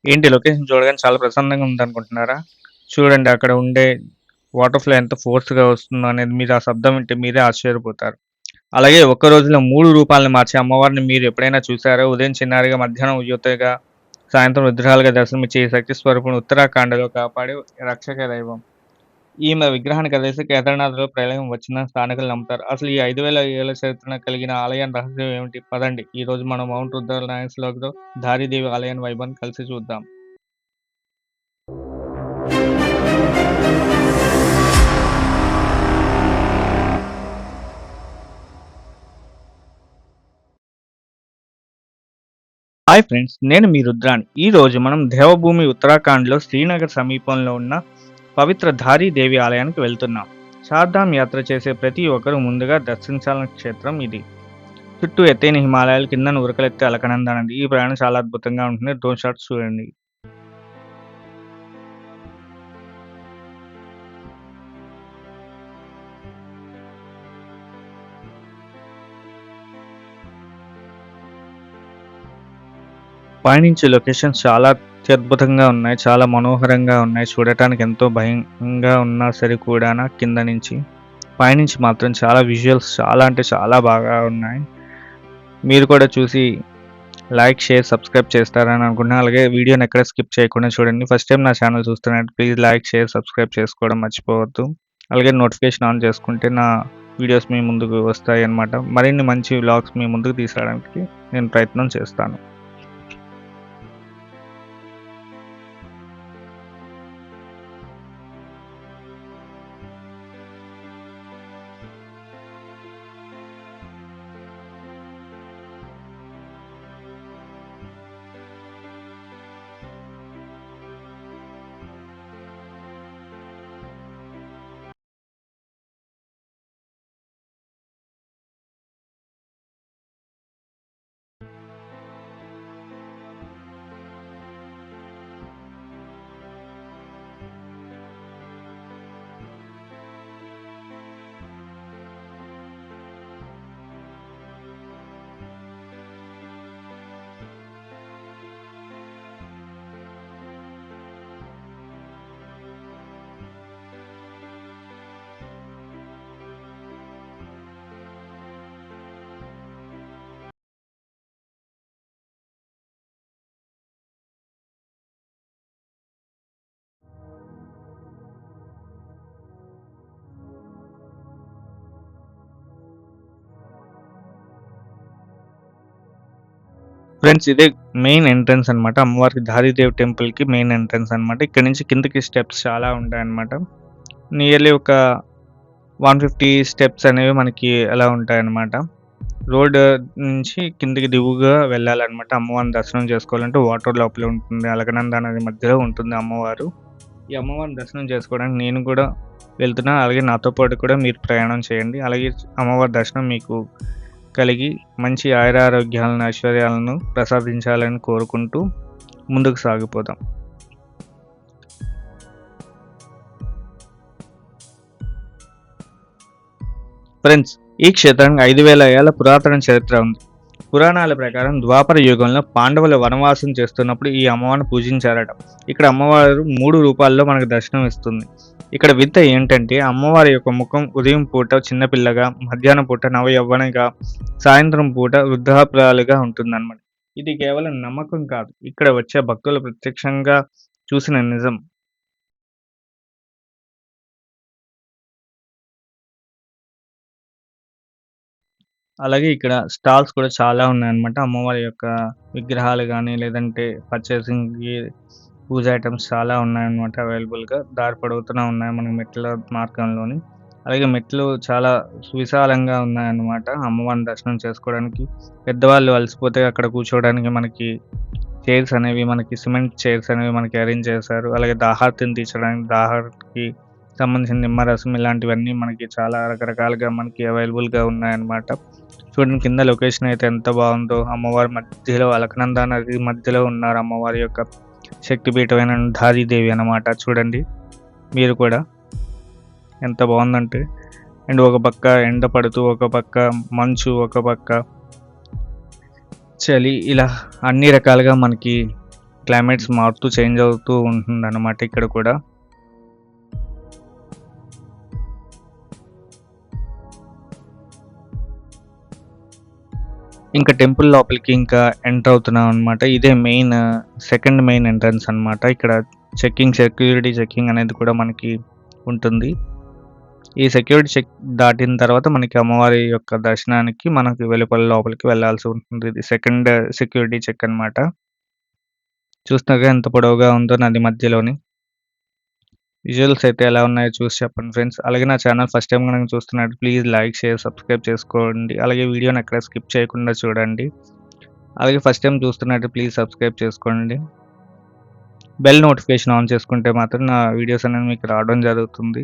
ఏంటి లొకేషన్ చూడగానే చాలా ప్రశాంతంగా ఉందనుకుంటున్నారా? చూడండి అక్కడ ఉండే వాటర్ ఫ్లో ఎంత ఫోర్స్‌గా వస్తుందో అనేది మీరు ఆ శబ్దం వింటే మీరే ఆశ్చర్యపోతారు. అలాగే ఒక్క రోజులో 3 రూపాలను మార్చే అమ్మవారిని మీరు ఎప్పుడైనా చూసారా? ఉదయం చిన్నారిగా, మధ్యాహ్నం యువతగా, సాయంత్రం విగ్రహాలుగా దర్శనమిచ్చే ఈ శక్తి స్వరూపిణి ఉత్తరాఖండ్‌లో కాపాడే రక్షక దైవం. ఈమె విగ్రహాన్ని కదిలిస్తే కేదార్‌నాథ్‌లో ప్రళయం వచ్చిందని స్థానికులు నమ్ముతారు. అసలు ఈ 5000 ఏళ్ల చరిత్ర కలిగిన ఆలయం రహస్యం ఏమిటి? పదండి ఈరోజు మనం మౌంట్ రుద్రనాయస్‌లో దారిదేవి ఆలయాన్ని వైభవాన్ని కలిసి చూద్దాం. హాయ్ ఫ్రెండ్స్, నేను మీ రుద్రాని. ఈరోజు మనం దేవభూమి ఉత్తరాఖండ్‌లో శ్రీనగర్ సమీపంలో ఉన్న పవిత్ర ధారీ దేవి ఆలయానికి వెళ్తున్నాం. చార్ధామ్ యాత్ర చేసే ప్రతి ఒక్కరూ ముందుగా దర్శించాలన్న క్షేత్రం ఇది. చుట్టూ ఎత్తైన హిమాలయాలు, కిందన ఉరకలెత్తే అలకనంద నది. ఈ ప్రయాణం చాలా అద్భుతంగా ఉంటుంది. డ్రోన్ షాట్స్ చూడండి. పైనుంచి లొకేషన్స్ చాలా అత్యద్భుతంగా ఉన్నాయి. చాలా మనోహరంగా ఉన్నాయి. చూడటానికి ఎంతో భయంగా ఉన్నా సరే కూడానా కింద నుంచి. పైనుంచి మాత్రం చాలా విజువల్స్ చాలా అంటే చాలా బాగా ఉన్నాయి. మీరు కూడా చూసి లైక్, షేర్, సబ్స్క్రైబ్ చేస్తారని అనుకుంటున్నాను. అలాగే వీడియోని ఎక్కడ స్కిప్ చేయకుండా చూడండి. ఫస్ట్ టైం నా ఛానల్ చూస్తున్నట్టు ప్లీజ్ లైక్, షేర్, సబ్స్క్రైబ్ చేసుకోవడం మర్చిపోవద్దు. అలాగే నోటిఫికేషన్ ఆన్ చేసుకుంటే నా వీడియోస్ మీ ముందుకు వస్తాయన్నమాట. మరిన్ని మంచి వ్లాగ్స్ మీ ముందుకు తీసుకురావడానికి నేను ప్రయత్నం చేస్తాను. ఫ్రెండ్స్, ఇదే మెయిన్ ఎంట్రన్స్ అనమాట. అమ్మవారికి ధారీదేవి టెంపుల్‌కి మెయిన్ ఎంట్రన్స్ అనమాట. ఇక్కడ నుంచి కిందకి స్టెప్స్ చాలా ఉంటాయన్నమాట. నియర్లీ ఒక 150 స్టెప్స్ అనేవి మనకి అలా ఉంటాయన్నమాట. రోడ్ నుంచి కిందకి దిగువగా వెళ్ళాలన్నమాట. అమ్మవారిని దర్శనం చేసుకోవాలంటే వాటర్ లోపలే ఉంటుంది. అలకనంద నది మధ్యలో ఉంటుంది అమ్మవారు. ఈ అమ్మవారిని దర్శనం చేసుకోవడానికి నేను కూడా వెళ్తున్నా. అలాగే నాతో పాటు కూడా మీరు ప్రయాణం చేయండి. అలాగే అమ్మవారి దర్శనం మీకు కలిగి మంచి ఆయురారోగ్యాలను, ఐశ్వర్యాలను ప్రసాదించాలని కోరుకుంటూ ముందుకు సాగిపోదాం. ఫ్రెండ్స్, ఈ క్షేత్రానికి 5000 ఏళ్ల పురాతన చరిత్ర ఉంది. పురాణాల ప్రకారం ద్వాపర యుగంలో పాండవులు వనవాసం చేస్తున్నప్పుడు ఈ అమ్మవారిని పూజించారట. ఇక్కడ అమ్మవారు 3 రూపాల్లో మనకు దర్శనం ఇస్తుంది. ఇక్కడ వింత ఏంటంటే అమ్మవారి యొక్క ముఖం ఉదయం పూట చిన్నపిల్లగా, మధ్యాహ్నం పూట నవయవ్వనగా, సాయంత్రం పూట వృద్ధాప్రాలుగా ఉంటుందన్నమాట. ఇది కేవలం నమ్మకం కాదు. ఇక్కడ వచ్చే భక్తులు ప్రత్యక్షంగా చూసిన నిజం. అలాగే ఇక్కడ స్టాల్స్ కూడా చాలా ఉన్నాయన్నమాట. అమ్మవారి యొక్క విగ్రహాలు గానీ, లేదంటే పర్చేసింగ్‌కి పూజ ఐటెమ్స్ చాలా ఉన్నాయన్నమాట అవైలబుల్‌గా. దారి పొడవుతునా ఉన్నాయి మనకి మెట్ల మార్గంలోని. అలాగే మెట్లు చాలా సువిశాలంగా ఉన్నాయన్నమాట. అమ్మవారిని దర్శనం చేసుకోవడానికి. పెద్దవాళ్ళు అలసిపోతే అక్కడ కూర్చోవడానికి మనకి చైర్స్ అనేవి మనకి సిమెంట్ చైర్స్ అనేవి మనకి అరేంజ్ చేశారు. అలాగే దాహార్తిని తీర్చడానికి దాహార్తికి సంబంధించిన నిమ్మరసం ఇలాంటివన్నీ మనకి చాలా రకరకాలుగా మనకి అవైలబుల్‌గా ఉన్నాయన్నమాట. చూడండి కింద లొకేషన్ అయితే ఎంత బాగుందో. అమ్మవారి మధ్యలో అలకనంద నది మధ్యలో ఉన్నారు అమ్మవారి యొక్క శక్తిపీఠమైన ధారీదేవి అన్నమాట. చూడండి మీరు కూడా ఎంత బాగుందంటే. అండ్ ఒక పక్క ఎండ పడుతూ, ఒక పక్క మంచు, ఒక పక్క చలి, ఇలా అన్ని రకాలుగా మనకి క్లైమేట్స్ మారుతూ చేంజ్ అవుతూ ఉంటుందన్నమాట ఇక్కడ కూడా. ఇంకా టెంపుల్ లోపలికి ఇంకా ఎంటర్ అవుతున్నాం అనమాట. ఇదే సెకండ్ మెయిన్ ఎంట్రన్స్ అనమాట. ఇక్కడ సెక్యూరిటీ చెకింగ్ అనేది కూడా మనకి ఉంటుంది. ఈ సెక్యూరిటీ చెక్ దాటిన తర్వాత మనకి అమ్మవారి యొక్క దర్శనానికి మనకి వెలుపల లోపలికి వెళ్ళాల్సి ఉంటుంది. ఇది సెకండ్ సెక్యూరిటీ చెక్ అనమాట. చూస్తున్నారుగా ఎంత పొడవుగా ఉందో నది మధ్యలోని. విజువల్స్ అయితే ఎలా ఉన్నాయో చూసి చెప్పండి ఫ్రెండ్స్. అలాగే నా ఛానల్ ఫస్ట్ టైం కనుక చూస్తున్నట్టు ప్లీజ్ లైక్, షేర్, సబ్స్క్రైబ్ చేసుకోండి. అలాగే వీడియోని ఎక్కడ స్కిప్ చేయకుండా చూడండి. అలాగే ఫస్ట్ టైం చూస్తున్నట్టు ప్లీజ్ సబ్స్క్రైబ్ చేసుకోండి. బెల్ నోటిఫికేషన్ ఆన్ చేసుకుంటే మాత్రం నా వీడియోస్ అనేది మీకు రావడం జరుగుతుంది.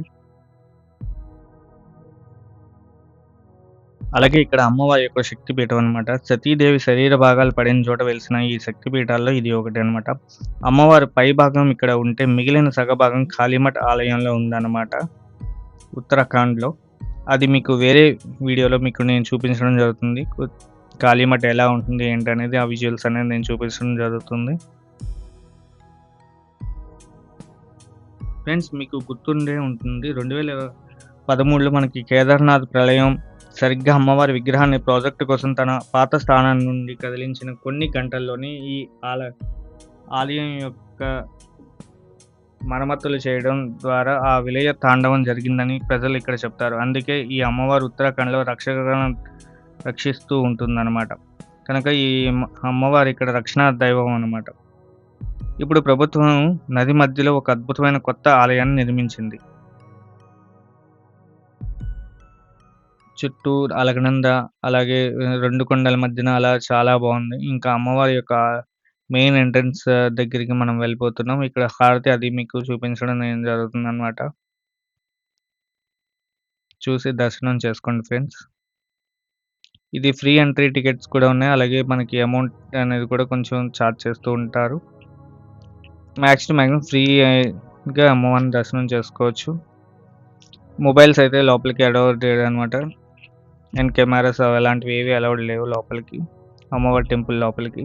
అలాగే ఇక్కడ అమ్మవారి యొక్క శక్తిపీఠం అనమాట. సతీదేవి శరీర భాగాలు పడిన చోట వెలిసిన ఈ శక్తిపీఠాల్లో ఇది ఒకటి అనమాట. అమ్మవారి పై భాగం ఇక్కడ ఉంటే మిగిలిన సగభాగం కాళీమఠ్ ఆలయంలో ఉందన్నమాట, ఉత్తరాఖండ్‌లో. అది మీకు వేరే వీడియోలో మీకు నేను చూపించడం జరుగుతుంది. కాళీమఠ్ ఎలా ఉంటుంది ఏంటనేది ఆ విజువల్స్ అనేది నేను చూపించడం జరుగుతుంది. ఫ్రెండ్స్ మీకు గుర్తుండే ఉంటుంది 2013లో మనకి కేదార్‌నాథ్ ప్రళయం సరిగ్గా అమ్మవారి విగ్రహాన్ని ప్రాజెక్ట్ కోసం తన పాత స్థానం నుండి కదిలించిన కొన్ని గంటల్లోనే ఈ ఆలయం యొక్క మరమ్మతులు చేయడం ద్వారా ఆ విలయ తాండవం జరిగిందని ప్రజలు ఇక్కడ చెప్తారు. అందుకే ఈ అమ్మవారు ఉత్తరాఖండ్‌లో రక్షిస్తూ ఉంటుందన్నమాట. కనుక ఈ అమ్మవారు ఇక్కడ రక్షణ దైవం అన్నమాట. ఇప్పుడు ప్రభుత్వం నది మధ్యలో ఒక అద్భుతమైన కొత్త ఆలయాన్ని నిర్మించింది. చుట్టూ అలకనంద, అలాగే 2 కొండల మధ్యన అలా చాలా బాగుంది. ఇంకా అమ్మవారి యొక్క మెయిన్ ఎంట్రన్స్ దగ్గరికి మనం వెళ్ళిపోతున్నాం. ఇక్కడ హారతి అది మీకు చూపించడం జరుగుతుందన్నమాట. చూసి దర్శనం చేసుకోండి ఫ్రెండ్స్. ఇది ఫ్రీ ఎంట్రీ టికెట్స్ కూడా ఉన్నాయి. అలాగే మనకి అమౌంట్ అనేది కూడా కొంచెం ఛార్జ్ చేస్తూ ఉంటారు. మ్యాక్సిమం ఫ్రీగా అమ్మవారిని దర్శనం చేసుకోవచ్చు. మొబైల్స్ అయితే లోపలికి అలౌ చేయరనమాట. అండ్ కెమెరాస్ అలాంటివి ఏవి అలౌడ్ లేవు లోపలికి, అమ్మవారి టెంపుల్ లోపలికి.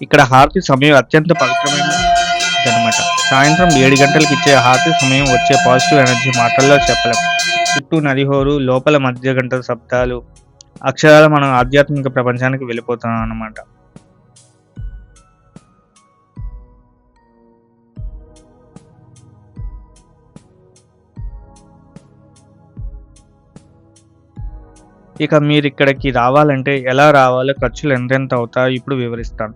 ఇక్కడ హారతి సమయం అత్యంత పవిత్రమైనదన్నమాట. సాయంత్రం 7 గంటలకు ఇచ్చే హారతి సమయం వచ్చే పాజిటివ్ ఎనర్జీ మాటల్లో చెప్పలేం. చుట్టూ నదిహోరు, లోపల మధ్య గంటల శబ్దాలు, అక్షరాల మనం ఆధ్యాత్మిక ప్రపంచానికి వెళ్ళిపోతున్నాం అన్నమాట. ఇక మీరు ఇక్కడికి రావాలంటే ఎలా రావాలో, ఖర్చులు ఎంతెంత అవుతాయో ఇప్పుడు వివరిస్తాను.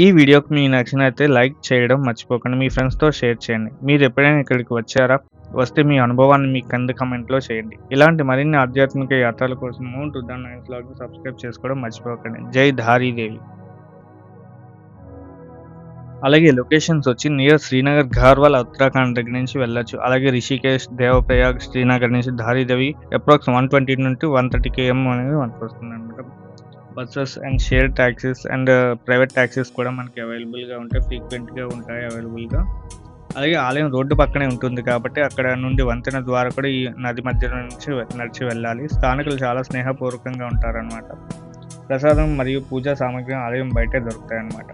ఈ వీడియోకి మీకు నచ్చినైతే లైక్ చేయడం మర్చిపోకండి. మీ ఫ్రెండ్స్తో షేర్ చేయండి. మీరు ఎప్పుడైనా ఇక్కడికి వచ్చారా? వస్తే మీ అనుభవాన్ని మీ కింద కమెంట్లో చేయండి. ఇలాంటి మరిన్ని ఆధ్యాత్మిక యాత్రల కోసం మౌంట్ రుద్ర నైన్స్ వ్లాగ్‌ని సబ్స్క్రైబ్ చేసుకోవడం మర్చిపోకండి. జై ధారీదేవి. అలాగే లొకేషన్స్ వచ్చి నియర్ శ్రీనగర్, ఘార్వాల్, ఉత్తరాఖండ్ దగ్గర నుంచి వెళ్ళొచ్చు. అలాగే రిషికేష్, దేవప్రయాగ్, శ్రీనగర్ నుంచి ధారీదేవి అప్రాక్స్ 120 నుండి 130 km అనేది మనకు వస్తుందన్నమాట. Buses and share taxis and private taxis కూడా మనకి అవైలబుల్గా ఉంటాయి, ఫ్రీక్వెంట్గా ఉంటాయి అవైలబుల్గా. అలాగే ఆలయం రోడ్డు పక్కనే ఉంటుంది కాబట్టి అక్కడ నుండి వంతెన ద్వారా కూడా ఈ నది మధ్య నుంచి నడిచి వెళ్ళాలి. స్థానికులు చాలా స్నేహపూర్వకంగా ఉంటారనమాట. ప్రసాదం మరియు పూజా సామాగ్రి ఆలయం బయటే దొరుకుతాయి అన్నమాట.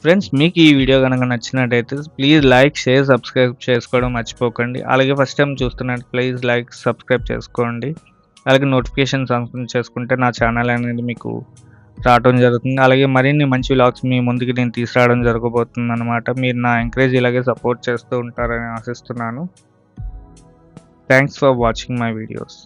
ఫ్రెండ్స్ మీకు ఈ వీడియో గనక నచ్చినట్టయితే ప్లీజ్ లైక్, షేర్, సబ్స్క్రైబ్ చేసుకోవడం మర్చిపోకండి. అలాగే ఫస్ట్ టైం చూస్తున్నట్టు ప్లీజ్ లైక్, సబ్స్క్రైబ్ చేసుకోండి. అలాగే నోటిఫికేషన్స్ ఆన్ చేసుకుంటే నా ఛానల్ అనేది మీకు రావడం జరుగుతుంది. అలాగే మరిన్ని మంచి వ్లాగ్స్ మీ ముందుకి నేను తీసుకురావడం జరగబోతుందన్నమాట. మీరు నా ఎంకరేజ్ ఇలాగే సపోర్ట్ చేస్తూ ఉంటారని ఆశిస్తున్నాను. Thanks for watching my videos.